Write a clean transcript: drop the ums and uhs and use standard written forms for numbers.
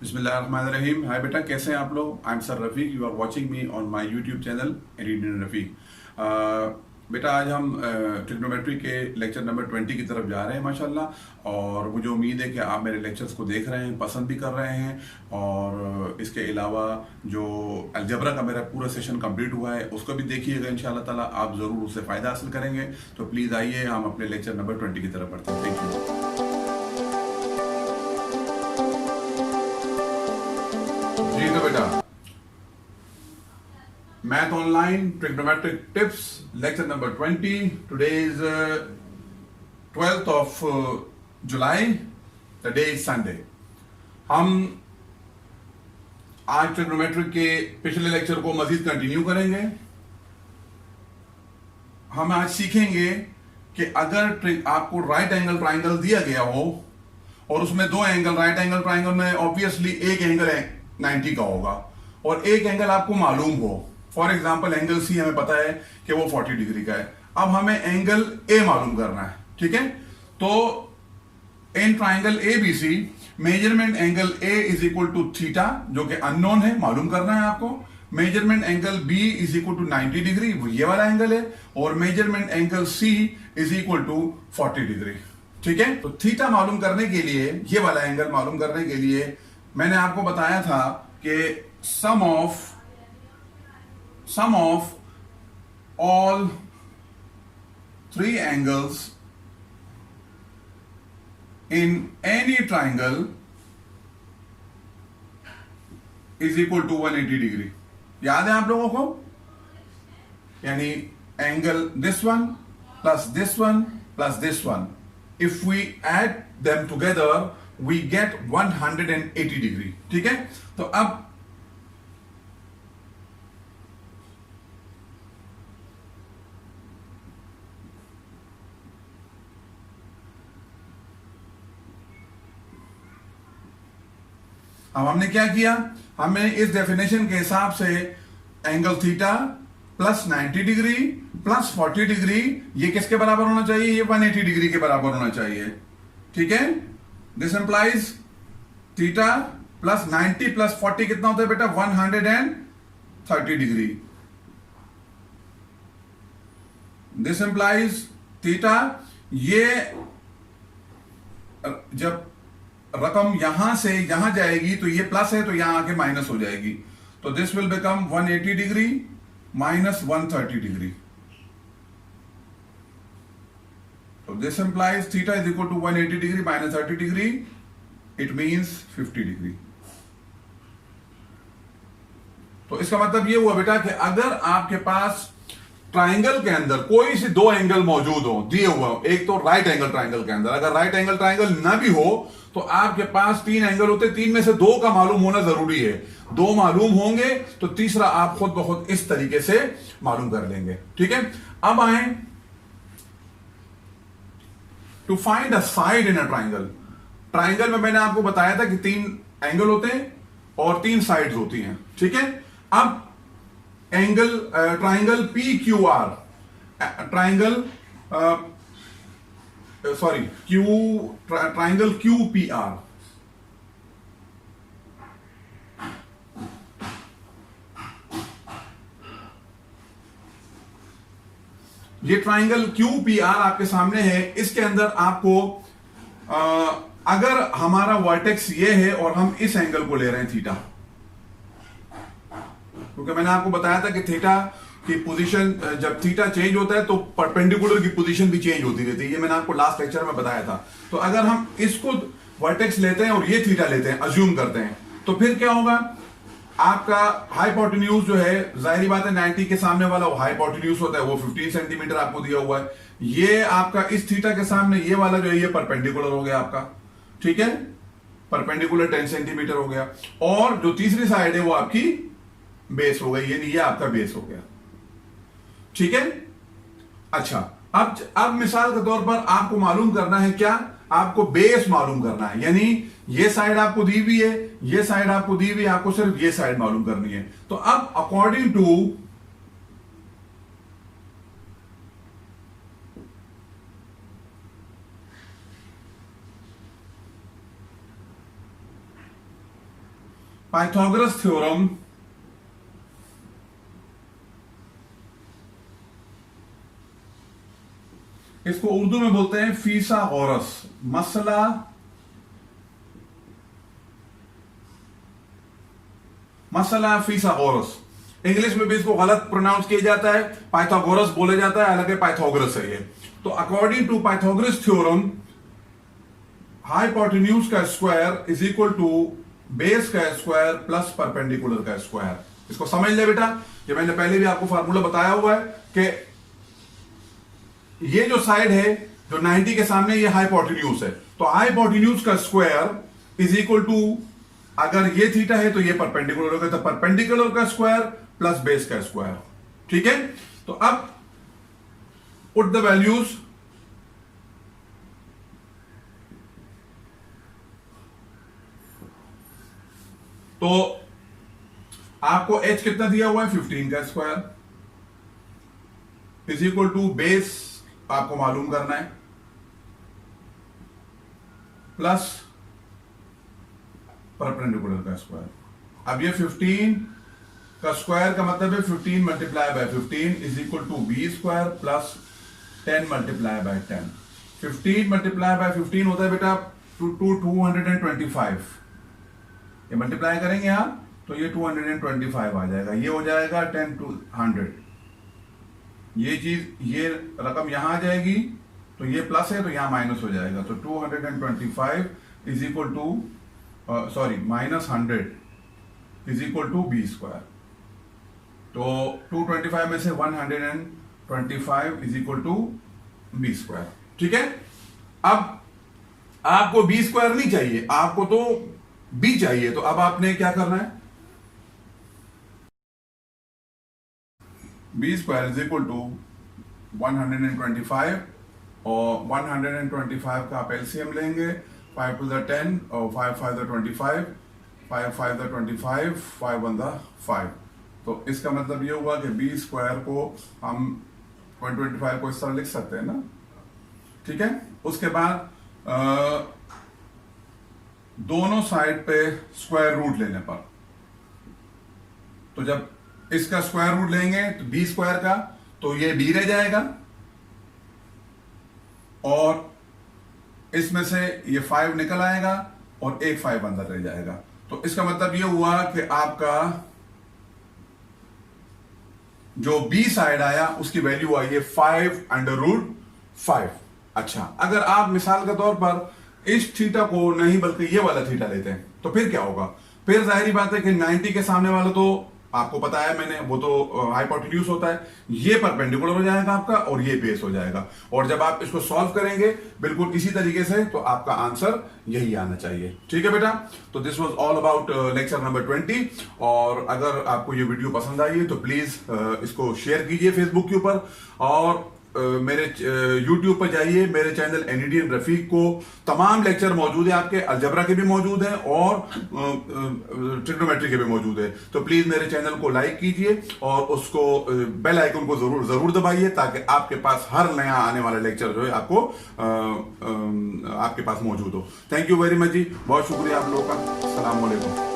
बिस्मिल्लाहिर्रहमानिर्रहीम। हाय बेटा, कैसे हैं आप लोग? I am sir Rafiq. You are watching me on my YouTube channel editor Rafiq. बेटा, आज हम ट्रिग्नोमेट्री के लेक्चर नंबर 20 की तरफ जा रहे हैं माशाल्लाह। और मुझे उम्मीद है कि आप मेरे लेक्चर्स को देख रहे हैं, पसंद भी कर रहे हैं। और इसके अलावा जो अलजबरा का मेरा पूरा सेशन कंप्लीट हुआ है उसको भी देखिएगा। इंशाल्लाह ताला आप ज़रूर उससे फ़ायदा हासिल करेंगे। तो प्लीज़ आइए, हम अपने लेक्चर नंबर 20 की तरफ बढ़ते हैं। Thank you. जी तो बेटा, math online trigonometric tips lecture number 20। Today is 12th of July, the day is Sunday. हम आज ट्रिग्नोमेट्रिक के पिछले लेक्चर को मजीद कंटिन्यू करेंगे। हम आज सीखेंगे कि अगर आपको राइट एंगल ट्राइंगल दिया गया हो और उसमें दो एंगल, राइट एंगल ट्राइंगल में ऑब्वियसली एक एंगल 90 का होगा और एक एंगल आपको मालूम हो। फॉर एग्जाम्पल एंगल सी हमें पता है कि वो 40 डिग्री का है। अब हमें एंगल ए मालूम करना है, ठीक है? तो in triangle A B C measurement angle A is equal to theta, जो कि अननोन है, मालूम करना है आपको। Measurement angle B is equal to 90 degree, वो ये वाला एंगल है। और measurement angle C is equal to 40 degree, ठीक है? तो थीटा मालूम करने के लिए, ये वाला एंगल मालूम करने के लिए मैंने आपको बताया था कि sum of all three angles in any triangle is equal to 180 degree. याद है आप लोगों को? यानी angle this one plus this one plus this one, if we add them together we get 180 degree, ठीक है? तो अब हमने क्या किया? हमने इस डेफिनेशन के हिसाब से angle theta plus 90 degree plus 40 degree, ये किसके बराबर होना चाहिए? ये 180 डिग्री के बराबर होना चाहिए, ठीक है? This implies theta plus 90 plus 40 कितना होता है बेटा? 130 डिग्री। दिस इंप्लाइज थीटा, ये जब रकम यहां से यहां जाएगी तो ये प्लस है, तो यहां आके माइनस हो जाएगी। तो this will become 180 degree minus 130 degree. तो this implies theta is equal to 180 degree minus 30 degree, it means 50 degree. तो इसका मतलब ये हुआ बेटा कि अगर आपके पास ट्राइंगल के अंदर कोई से दो एंगल मौजूद हो, दिए हुआ हो, एक तो राइट एंगल ट्राइंगल के अंदर, अगर राइट एंगल ट्राइंगल ना भी हो तो आपके पास तीन एंगल होते, तीन में से दो का मालूम होना जरूरी है। दो मालूम होंगे तो तीसरा आप खुद ब खुद इस तरीके से मालूम कर लेंगे, ठीक है? अब I to find a side in a triangle. Triangle में मैंने आपको बताया था कि तीन एंगल होते हैं और तीन साइड्स होती हैं, ठीक है? अब angle triangle P Q R, triangle triangle Q P R, ये ट्राइंगल क्यू पी आर आपके सामने है। इसके अंदर आपको अगर हमारा वर्टेक्स ये है और हम इस एंगल को ले रहे हैं थीटा, क्योंकि मैंने आपको बताया था कि थीटा की पोजीशन, जब थीटा चेंज होता है तो परपेंडिकुलर की पोजीशन भी चेंज होती रहती है। ये मैंने आपको लास्ट लेक्चर में बताया था। तो अगर हम इसको वर्टेक्स लेते हैं और ये थीटा लेते हैं, अज्यूम करते हैं, तो फिर क्या होगा? आपका हाइपोटेन्यूज जो है, जाहिर बात है 90 के सामने वाला वो हाइपोटेन्यूज होता है, वो 15 सेंटीमीटर आपको दिया हुआ है। ये आपका इस थीटा के सामने ये वाला जो है ये परपेंडिकुलर हो गया आपका, ठीक है? परपेंडिकुलर 10 सेंटीमीटर हो गया। और जो तीसरी साइड है वो आपकी बेस हो गई, यानी ये आपका बेस हो गया, ठीक है? अच्छा, अब मिसाल के तौर पर आपको मालूम करना है क्या? आपको बेस मालूम करना है, यानी ये साइड आपको दी हुई है, ये साइड आपको दी हुई है, आपको सिर्फ ये साइड मालूम करनी है। तो अब अकॉर्डिंग टू पाइथागोरस थ्योरम इसको उर्दू में बोलते हैं फीसागोरस, मसला फीसागोरस। इंग्लिश में भी इसको गलत प्रोनाउंस किया जाता है, पाइथागोरस बोला जाता है, हालांकि पाइथागोरस है ये। तो according to Pythagoras theorem, hypotenuse का square is equal to base का स्क्वायर प्लस परपेंडिकुलर का स्क्वायर। इसको समझ ले बेटा, ये मैंने पहले भी आपको फार्मूला बताया हुआ है कि ये जो साइड है जो 90 के सामने, ये हाइपोटेन्यूज है। तो हाइपोटेन्यूज का स्क्वायर इज इक्वल टू, अगर ये थीटा है तो ये परपेंडिकुलर होगा, तो परपेंडिकुलर का स्क्वायर प्लस बेस का स्क्वायर। ठीक है, तो अब पुट द वैल्यूज। तो आपको h कितना दिया हुआ है, 15 का square is equal to base आपको मालूम करना है प्लस परपेंडिकुलर का स्क्वायर। अब ये 15 का स्क्वायर का मतलब है 15 multiply by 15 is equal to B square plus 10 multiply by 10। 15 multiply by 15 होता है बेटा 225। ये मल्टीप्लाई करेंगे आप तो ये 225 आ जाएगा। ये हो जाएगा 10 to 100। ये चीज, ये रकम यहां आ जाएगी, तो ये प्लस है तो यहां माइनस हो जाएगा। तो 225 is equal to minus 100 is equal to B square. तो 225 में से 125 is equal to B square. ठीक है, अब आपको बी स्क्वायर नहीं चाहिए, आपको तो बी चाहिए। तो अब आपने क्या करना है, B square is equal to 125 और 125 का आप एलसीएम लेंगे। 5 to the 10 और 5 5 the 25, 5 5 the 25, 5 1 the 5। तो इसका मतलब ये हुआ कि बी स्क्वायर को हम 125 को इस तरह लिख सकते हैं ना। ठीक है, उसके बाद दोनों साइड पे स्क्वायर रूट लेने पर, तो जब इसका स्क्वायर रूट लेंगे तो बी स्क्वायर का, तो ये बी रह जाएगा और इसमें से ये 5 निकल आएगा और एक 5 अंदर रह जाएगा। तो इसका मतलब ये हुआ कि आपका जो बी साइड आया उसकी वैल्यू आई है 5√5। अच्छा, अगर आप मिसाल के तौर पर इस थीटा को नहीं बल्कि ये वाला थीटा लेते हैं तो फिर क्या होगा, फिर जाहिर बात है कि 90 के सामने वाला तो आपको पता है मैंने, वो तो हाइपोटेन्यूज होता है, ये परपेंडिकुलर हो जाएगा आपका और ये बेस हो जाएगा। और जब आप इसको सॉल्व करेंगे बिल्कुल इसी तरीके से, तो आपका आंसर यही आना चाहिए। ठीक है बेटा, तो this was all about lecture number 20। और अगर आपको ये वीडियो पसंद आई है तो प्लीज इसको शेयर कीजिए फेसबुक के ऊपर, और मेरे YouTube पर जाइए, मेरे चैनल एनईडीएन रफीक को तमाम लेक्चर मौजूद है आपके, अलजबरा के भी मौजूद हैं और ट्रिग्नोमेट्री के भी मौजूद है। तो प्लीज मेरे चैनल को लाइक कीजिए और उसको बेल आइकन को जरूर दबाइए, ताकि आपके पास हर नया आने वाला लेक्चर जो है आपको आपके पास मौजूद हो। थैंक यू वेरी मच जी, बहुत शुक्रिया आप लोगों का। अस्सलाम वालेकुम।